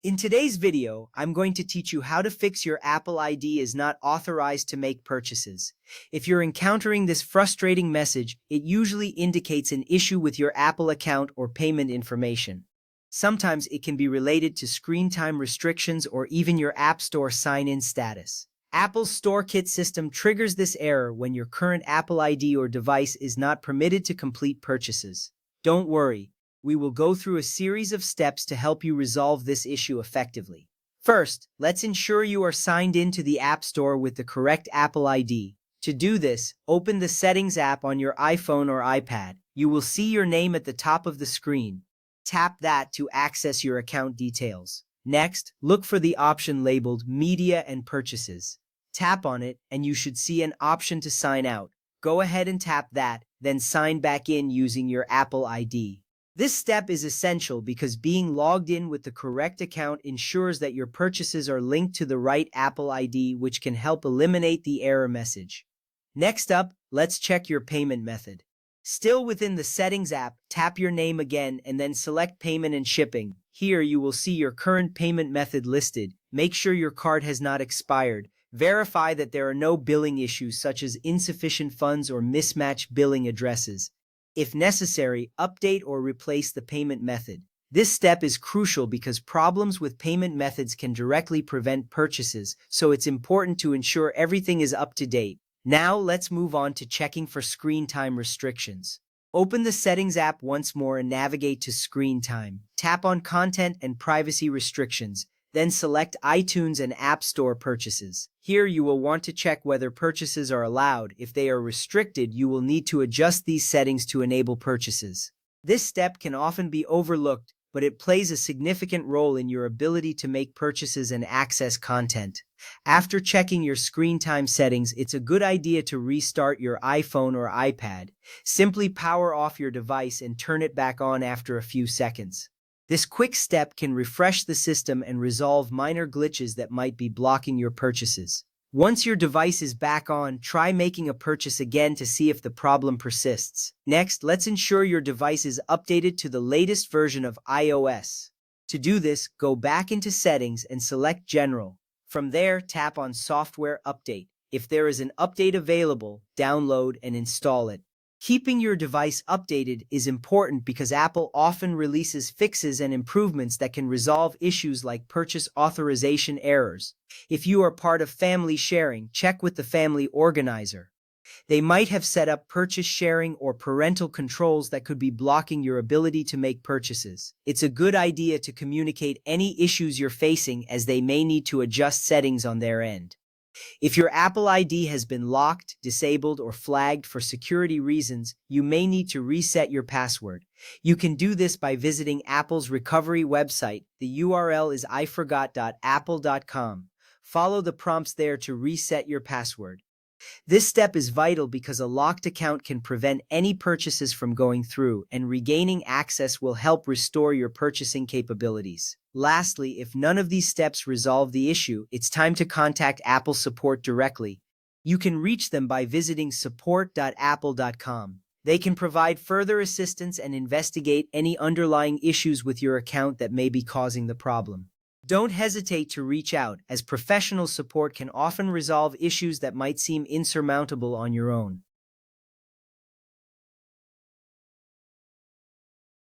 In today's video, I'm going to teach you how to fix your Apple ID is not authorized to make purchases. If you're encountering this frustrating message, it usually indicates an issue with your Apple account or payment information. Sometimes it can be related to screen time restrictions or even your App Store sign-in status. Apple's StoreKit system triggers this error when your current Apple ID or device is not permitted to complete purchases. Don't worry. We will go through a series of steps to help you resolve this issue effectively. First, let's ensure you are signed into the App Store with the correct Apple ID. To do this, open the Settings app on your iPhone or iPad. You will see your name at the top of the screen. Tap that to access your account details. Next, look for the option labeled Media and Purchases. Tap on it, and you should see an option to sign out. Go ahead and tap that, then sign back in using your Apple ID. This step is essential because being logged in with the correct account ensures that your purchases are linked to the right Apple ID, which can help eliminate the error message. Next up, let's check your payment method. Still within the Settings app, tap your name again and then select Payment and Shipping. Here you will see your current payment method listed. Make sure your card has not expired. Verify that there are no billing issues such as insufficient funds or mismatched billing addresses. If necessary, update or replace the payment method. This step is crucial because problems with payment methods can directly prevent purchases, so it's important to ensure everything is up to date. Now let's move on to checking for screen time restrictions. Open the Settings app once more and navigate to Screen Time. Tap on Content and Privacy Restrictions. Then select iTunes and App Store purchases. Here you will want to check whether purchases are allowed. If they are restricted, you will need to adjust these settings to enable purchases. This step can often be overlooked, but it plays a significant role in your ability to make purchases and access content. After checking your screen time settings, it's a good idea to restart your iPhone or iPad. Simply power off your device and turn it back on after a few seconds. This quick step can refresh the system and resolve minor glitches that might be blocking your purchases. Once your device is back on, try making a purchase again to see if the problem persists. Next, let's ensure your device is updated to the latest version of iOS. To do this, go back into Settings and select General. From there, tap on Software Update. If there is an update available, download and install it. Keeping your device updated is important because Apple often releases fixes and improvements that can resolve issues like purchase authorization errors. If you are part of family sharing, check with the family organizer. They might have set up purchase sharing or parental controls that could be blocking your ability to make purchases. It's a good idea to communicate any issues you're facing, as they may need to adjust settings on their end. If your Apple ID has been locked, disabled, or flagged for security reasons, you may need to reset your password. You can do this by visiting Apple's recovery website. The URL is iforgot.apple.com. Follow the prompts there to reset your password. This step is vital because a locked account can prevent any purchases from going through, and regaining access will help restore your purchasing capabilities. Lastly, if none of these steps resolve the issue, it's time to contact Apple support directly. You can reach them by visiting support.apple.com. They can provide further assistance and investigate any underlying issues with your account that may be causing the problem. Don't hesitate to reach out, as professional support can often resolve issues that might seem insurmountable on your own.